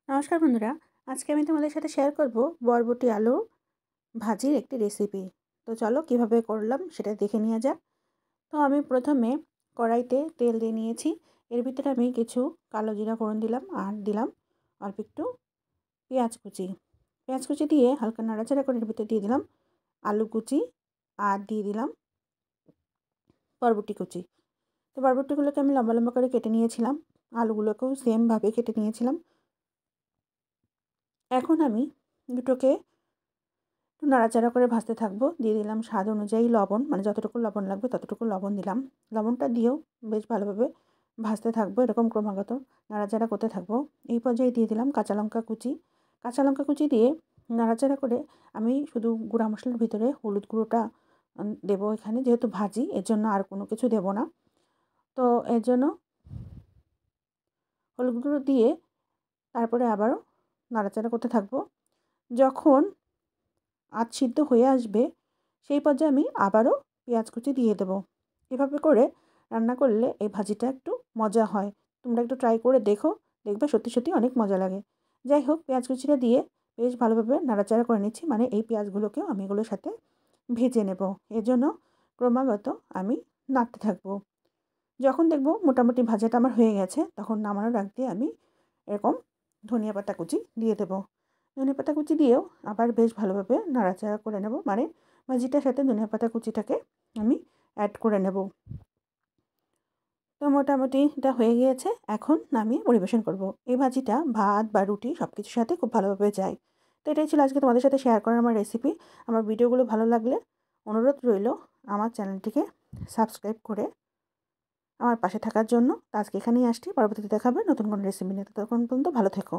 নমস্কার বন্ধুরা, আজকে আমি তোমাদের সাথে শেয়ার করব বরবটি আলু ভাজির একটি রেসিপি। তো চলো কিভাবে করলাম সেটা দেখে নেওয়া যাক। তো আমি প্রথমে কড়াইতে তেল দিয়ে নিয়েছি। এর ভিতরে আমি কিছু কালো জিরা ফোড়ন দিলাম আর দিলাম অল্প একটু পেঁয়াজ কুচি। পেঁয়াজ কুচি দিয়ে হালকা নাড়াচাড়া করে এর ভিতরে দিয়ে দিলাম আলু কুচি আর দিয়ে দিলাম বরবটি কুচি। তো বরবটিগুলোকে আমি লম্বা লম্বা করে কেটে নিয়েছিলাম, আলুগুলোকেও সেমভাবে কেটে নিয়েছিলাম। এখন আমি দুটোকে একটু নাড়াচাড়া করে ভাজতে থাকবো। দিয়ে দিলাম স্বাদ অনুযায়ী লবণ, মানে যতটুকু লবণ লাগবে ততটুকু লবণ দিলাম। লবণটা দিয়েও বেশ ভালোভাবে ভাজতে থাকবো, এরকম ক্রমাগত নাড়াচাড়া করতে থাকবো। এই পর্যায়ে দিয়ে দিলাম কাঁচা লঙ্কা কুচি। কাঁচা লঙ্কা কুচি দিয়ে নাড়াচাড়া করে আমি শুধু গুঁড়া মশলার ভিতরে হলুদ গুঁড়োটা দেবো এখানে, যেহেতু ভাজি এর জন্য আর কোনো কিছু দেবো না। তো এর জন্য হলুদ গুঁড়ো দিয়ে তারপরে আবারও নাড়াচাড়া করতে থাকবো। যখন আধ সিদ্ধ হয়ে আসবে সেই পর্যায়ে আমি আবারও পেঁয়াজ কুচি দিয়ে দেবো। এভাবে করে রান্না করলে এই ভাজিটা একটু মজা হয়। তোমরা একটু ট্রাই করে দেখো, দেখবে সত্যি সত্যি অনেক মজা লাগে। যাই হোক, পেঁয়াজ কুচিটা দিয়ে বেশ ভালোভাবে নাড়াচাড়া করে নিচ্ছি, মানে এই পেঁয়াজগুলোকেও আমি এগুলোর সাথে ভেজে নেব। এর জন্য ক্রমাগত আমি নাড়তে থাকবো। যখন দেখব মোটামুটি ভাজাটা আমার হয়ে গেছে, তখন নামানোর আগ দিয়ে আমি এরকম ধনিয়া পাতা কুচি দিয়ে দেবো। ধনিয়া পাতা কুচি দিয়েও আবার বেশ ভালোভাবে নাড়াচাড়া করে নেব, মানে ভাজিটার সাথে ধনিয়া পাতা কুচিটাকে আমি অ্যাড করে নেব। তো মোটামুটি এটা হয়ে গিয়েছে, এখন নামিয়ে পরিবেশন করব। এই ভাজিটা ভাত বা রুটি সব কিছুর সাথে খুব ভালোভাবে যায়। তো এটাই ছিল আজকে তোমাদের সাথে শেয়ার করার আমার রেসিপি। আমার ভিডিওগুলো ভালো লাগলে অনুরোধ রইল আমার চ্যানেলটিকে সাবস্ক্রাইব করে আমার পাশে থাকার জন্য। আজকে এখানেই আসছি, পরবর্তীতে দেখা হবে নতুন কোনো রেসিপি নিয়ে। ততক্ষণ পর্যন্ত ভালো থেকো।